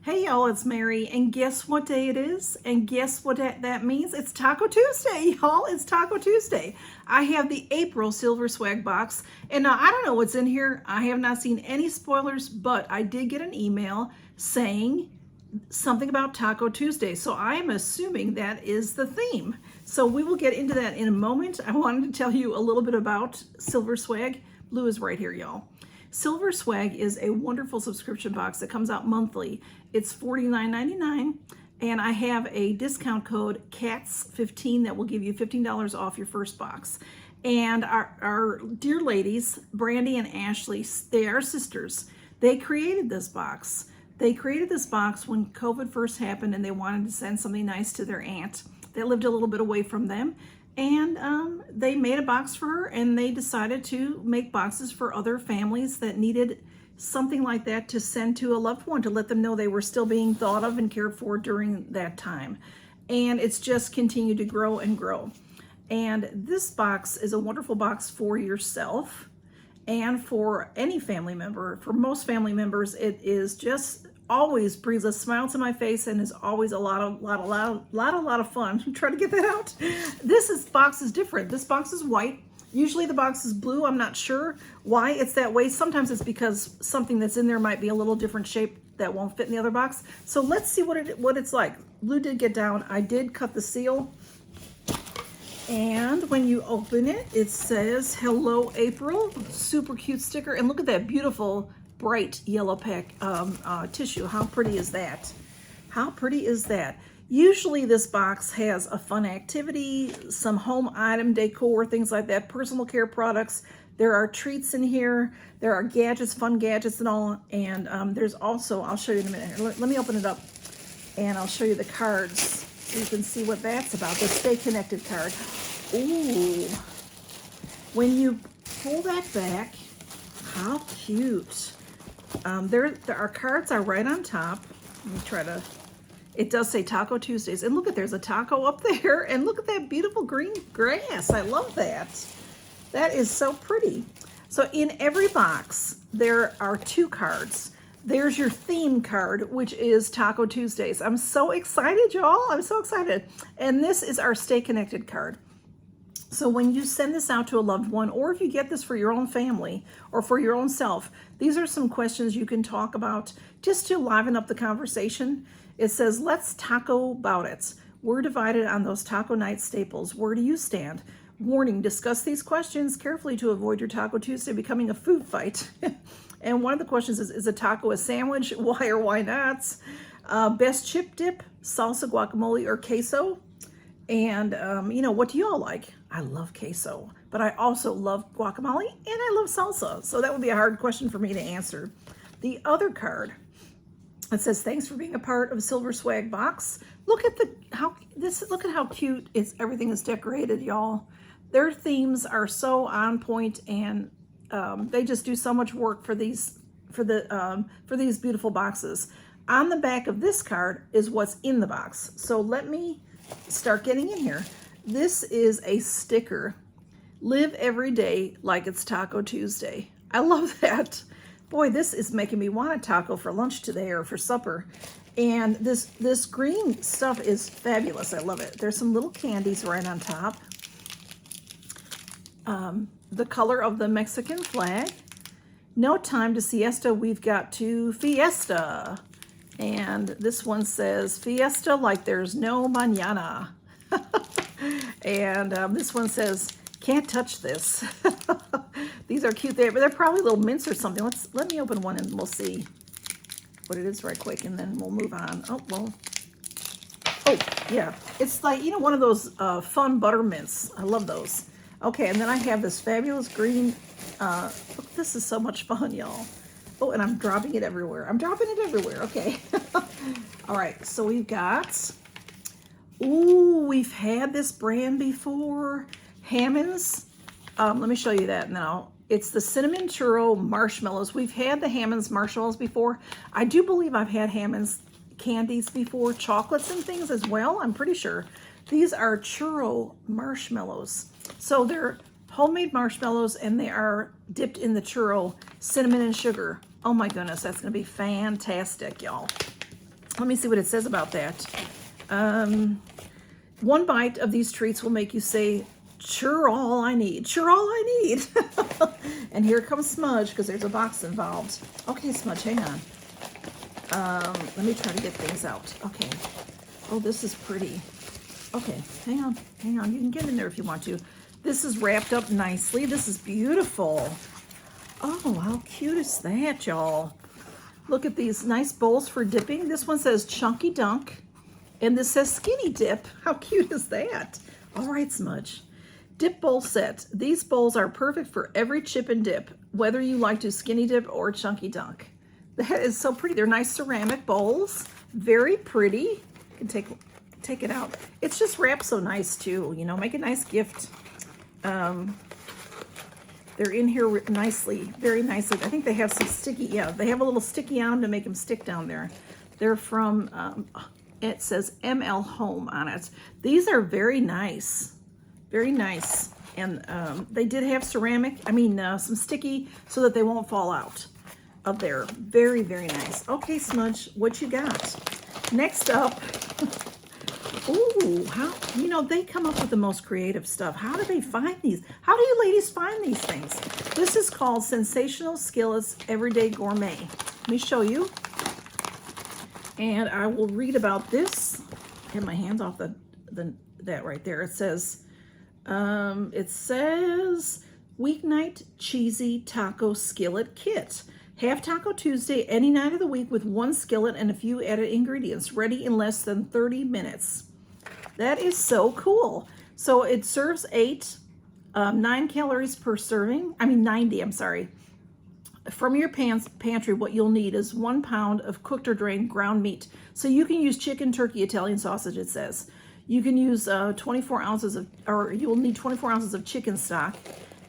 Hey y'all, it's Mary, and guess what day it is? And guess what that means? It's Taco Tuesday, y'all. It's Taco Tuesday. I have the April Silver Swag box, and now I don't know what's in here. I have not seen any spoilers, but I did get an email saying something about Taco Tuesday, so I am assuming that is the theme. So we will get into that in a moment. I wanted to tell you a little bit about Silver Swag. Blue is right here, y'all. Silver Swag is a wonderful subscription box that comes out monthly. It's $49.99, and I have a discount code CATS15 that will give you $15 off your first box. And our dear ladies, Brandy and Ashley, they are sisters. They created this box. They created this box when COVID first happened, and they wanted to send something nice to their aunt that lived a little bit away from them. And they made a box for her, and they decided to make boxes for other families that needed something like that to send to a loved one, to let them know they were still being thought of and cared for during that time. And it's just continued to grow and grow. And this box is a wonderful box for yourself and for any family member. For most family members, it is just always brings a smile to my face and is always a lot of fun. Try to get that out. This box is different. This box is white. Usually the box is blue. I'm not sure why it's that way. Sometimes it's because something that's in there might be a little different shape that won't fit in the other box. So let's see what it's like. Blue did get down. I did cut the seal. And when you open it, it says, "Hello, April." Super cute sticker. And look at that beautiful bright yellow pack tissue. How pretty is that? How pretty is that? Usually this box has a fun activity, some home item decor, things like that, personal care products. There are treats in here. There are gadgets, fun gadgets and all. And there's also, I'll show you in a minute. Let me open it up and I'll show you the cards so you can see what that's about. The Stay Connected card. Ooh. When you pull that back, how cute. Our cards are right on top. Let me try to, it does say Taco Tuesdays. And look at, there's a taco up there. And look at that beautiful green grass. I love that. That is so pretty. So in every box, there are two cards. There's your theme card, which is Taco Tuesdays. I'm so excited, y'all. I'm so excited. And this is our Stay Connected card. So when you send this out to a loved one, or if you get this for your own family or for your own self, these are some questions you can talk about just to liven up the conversation. It says, "Let's taco about it. We're divided on those taco night staples. Where do you stand? Warning, discuss these questions carefully to avoid your Taco Tuesday becoming a food fight." And one of the questions is a taco a sandwich? Why or why not? Best chip dip, salsa, guacamole, or queso? And, what do y'all like? I love queso, but I also love guacamole and I love salsa. So that would be a hard question for me to answer. The other card, it says, "Thanks for being a part of Silver Swag box." Look at look at how cute everything is decorated, y'all. Their themes are so on point, and they just do so much work for these beautiful boxes. On the back of this card is what's in the box. So let me start getting in here. This is a sticker. "Live every day like it's Taco Tuesday." I love that. Boy, this is making me want a taco for lunch today or for supper. And this green stuff is fabulous. I love it. There's some little candies right on top. The color of the Mexican flag. "No time to siesta, we've got to fiesta." And this one says, "Fiesta like there's no mañana." And this one says, "Can't touch this." These are cute. They're probably little mints or something. Let me open one and we'll see what it is right quick, and then we'll move on. Oh, yeah. It's like, one of those fun butter mints. I love those. Okay, and then I have this fabulous green, look, this is so much fun, y'all. Oh, and I'm dropping it everywhere. Okay. All right, so we've got, we've had this brand before, Hammond's. Let me show you that now. It's the cinnamon churro marshmallows. We've had the Hammond's marshmallows before. I do believe I've had Hammond's candies before, chocolates and things as well, I'm pretty sure. These are churro marshmallows. So they're homemade marshmallows, and they are dipped in the churro cinnamon and sugar. Oh my goodness, that's gonna be fantastic, y'all. Let me see what it says about that. One bite of these treats will make you say, sure all I need. Sure all I need. And here comes Smudge, because there's a box involved. Okay, Smudge, hang on. Let me try to get things out. Okay. Oh, this is pretty. Okay, hang on. Hang on. You can get in there if you want to. This is wrapped up nicely. This is beautiful. Oh, how cute is that, y'all? Look at these nice bowls for dipping. This one says Chunky Dunk, and this says Skinny Dip. How cute is that? All right, Smudge. Dip bowl set. These bowls are perfect for every chip and dip, whether you like to skinny dip or chunky dunk. That is so pretty. They're nice ceramic bowls. Very pretty. You can take it out. It's just wrapped so nice too. You know, make a nice gift. They're in here nicely, very nicely. I think they have some sticky, yeah, they have a little sticky on them to make them stick down there. They're from, it says ML Home on it. These are very nice, very nice. And they did have ceramic, some sticky so that they won't fall out of there. Very, very nice. Okay, Smudge, what you got? Next up, ooh, how, you know, they come up with the most creative stuff. How do they find these? How do you ladies find these things? This is called Sensational Skillets Everyday Gourmet. Let me show you. And I will read about this. Get my hands off that right there. It says Weeknight Cheesy Taco Skillet Kit. Have Taco Tuesday any night of the week with one skillet and a few added ingredients, ready in less than 30 minutes. That is so cool. So it serves 9 calories per serving. 90, I'm sorry. From your pantry, what you'll need is 1 pound of cooked or drained ground meat. So you can use chicken, turkey, Italian sausage, it says. You can use 24 ounces of, or you will need 24 ounces of chicken stock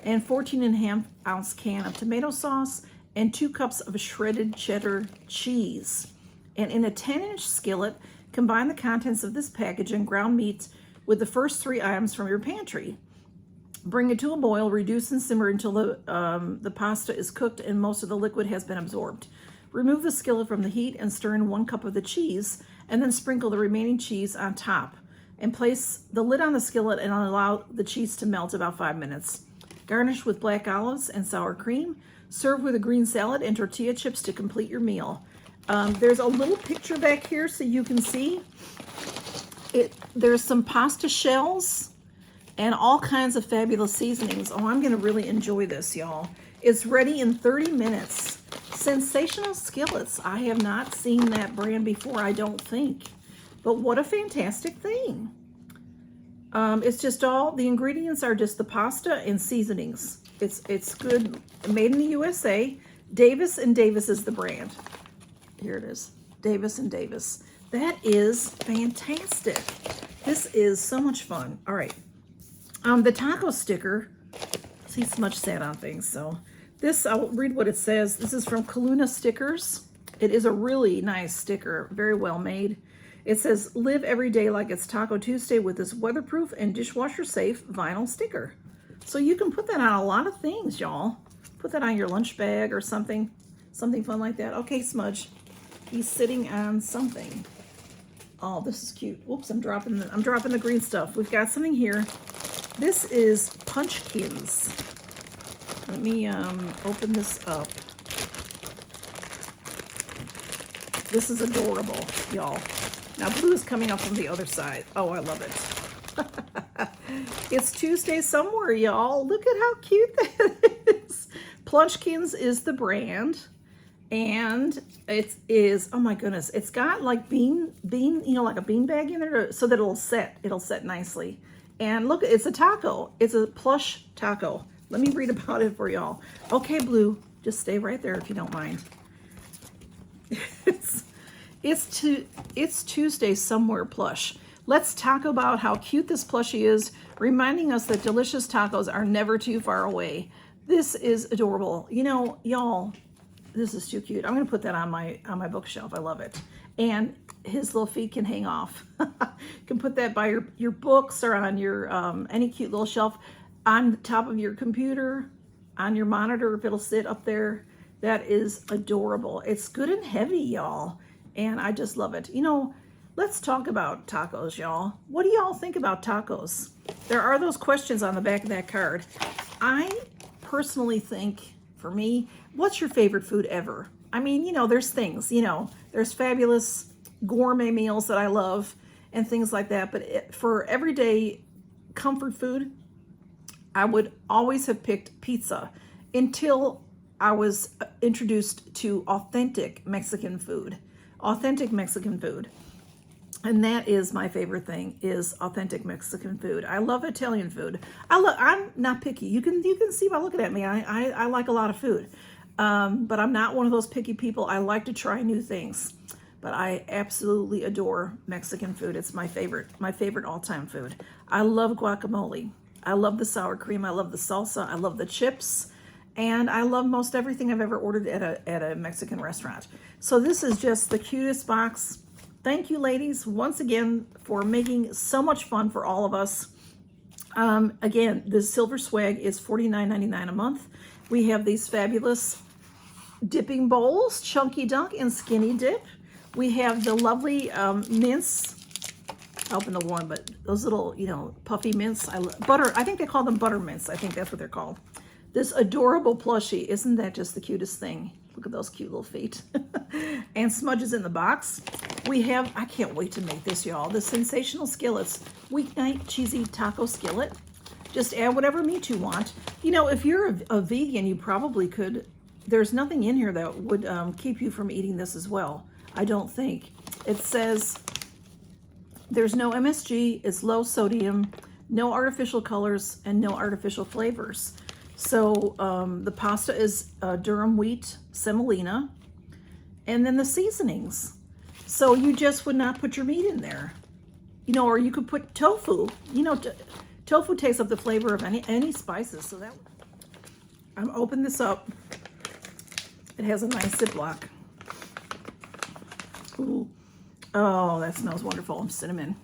and 14.5 ounce can of tomato sauce and 2 cups of shredded cheddar cheese. And in a 10-inch skillet, combine the contents of this package and ground meat with the first 3 items from your pantry. Bring it to a boil, reduce and simmer until the pasta is cooked and most of the liquid has been absorbed. Remove the skillet from the heat and stir in 1 cup of the cheese, and then sprinkle the remaining cheese on top. And place the lid on the skillet and allow the cheese to melt about 5 minutes. Garnish with black olives and sour cream. Serve with a green salad and tortilla chips to complete your meal. There's a little picture back here so you can see it. There's some pasta shells and all kinds of fabulous seasonings. Oh, I'm gonna really enjoy this, y'all. It's ready in 30 minutes. Sensational Skillets. I have not seen that brand before, I don't think. But what a fantastic thing. It's just all, the ingredients are just the pasta and seasonings. It's good, made in the USA. Davis & Davis is the brand. Here it is, Davis & Davis. That is fantastic. This is so much fun. All right, the taco sticker, see, Smudge sat on things, so this, I'll read what it says. This is from Kaluna Stickers. It is a really nice sticker, very well made. It says, live every day like it's Taco Tuesday with this weatherproof and dishwasher safe vinyl sticker. So you can put that on a lot of things, y'all. Put that on your lunch bag or something fun like that. Okay, Smudge, he's sitting on something. Oh, this is cute. Whoops, I'm dropping the green stuff. We've got something here. This is Punchkins. Let me open this up. This is adorable, y'all. Now blue is coming up from the other side. Oh, I love it. It's Tuesday somewhere, y'all. Look at how cute that is. Plunchkins is the brand. And it is, oh my goodness, it's got like bean, you know, like a bean bag in there so that it'll set nicely. And look, it's a taco. It's a plush taco. Let me read about it for y'all. Okay, Blue, just stay right there if you don't mind. It's Tuesday somewhere plush. Let's talk about how cute this plushie is, reminding us that delicious tacos are never too far away. This is adorable. You know, y'all, this is too cute. I'm gonna put that on my bookshelf. I love it. And his little feet can hang off. You can put that by your books or on your any cute little shelf on the top of your computer, on your monitor if it'll sit up there. That is adorable. It's good and heavy, y'all. and I just love it. You know, let's talk about tacos, y'all. What do y'all think about tacos? There are those questions on the back of that card. I personally think, for me, what's your favorite food ever? I mean, you know, there's things, you know, there's fabulous gourmet meals that I love and things like that. But for everyday comfort food, I would always have picked pizza until I was introduced to authentic Mexican food. Authentic Mexican food. And that is my favorite thing, is authentic Mexican food. I love Italian food. I'm not picky. You can see by looking at me. I like a lot of food. But I'm not one of those picky people. I like to try new things. But I absolutely adore Mexican food. It's my favorite all-time food. I love guacamole. I love the sour cream. I love the salsa. I love the chips. And I love most everything I've ever ordered at a Mexican restaurant. So this is just the cutest box. Thank you, ladies, once again for making so much fun for all of us. Again, the silver swag is $49.99 a month. We have these fabulous dipping bowls, Chunky Dunk and Skinny Dip. We have the lovely mints. I'll open the one, but those little, you know, puffy mints. I think they call them butter mints. I think that's what they're called. This adorable plushie. Isn't that just the cutest thing? Look at those cute little feet. And smudges in the box. We have, I can't wait to make this, y'all, the Sensational Skillets Weeknight Cheesy Taco Skillet. Just add whatever meat you want. You know, if you're a vegan, you probably could. There's nothing in here that would keep you from eating this as well. I don't think. It says there's no MSG, it's low sodium, no artificial colors, and no artificial flavors. So the pasta is durum wheat semolina, and then the seasonings. So you just would not put your meat in there, you know, or you could put tofu. You know, tofu takes up the flavor of any spices. So that I'm open this up. It has a nice Ziploc. Ooh, oh, that smells wonderful. Cinnamon.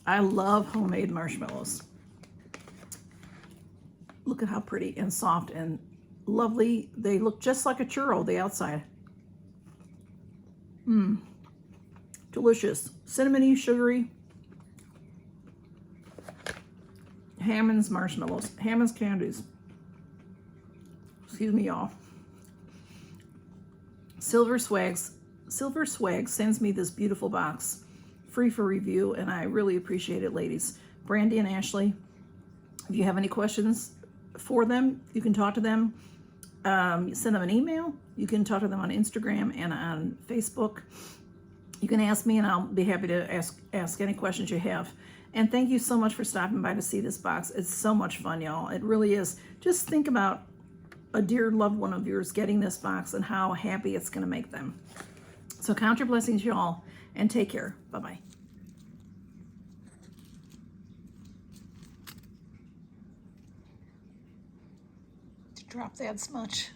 I love homemade marshmallows. Look at how pretty and soft and lovely. They look just like a churro, the outside. Mmm. Delicious. Cinnamony, sugary. Hammond's marshmallows. Hammond's candies. Excuse me, y'all. Silver Swag sends me this beautiful box. Free for review, and I really appreciate it, ladies. Brandy and Ashley, if you have any questions for them, you can talk to them. Send them an email. You can talk to them on Instagram and on Facebook. You can ask me, and I'll be happy to ask any questions you have. And thank you so much for stopping by to see this box. It's so much fun, y'all. It really is. Just think about a dear loved one of yours getting this box and how happy it's going to make them. So count your blessings, y'all, and take care. Bye-bye. Drop that smudge.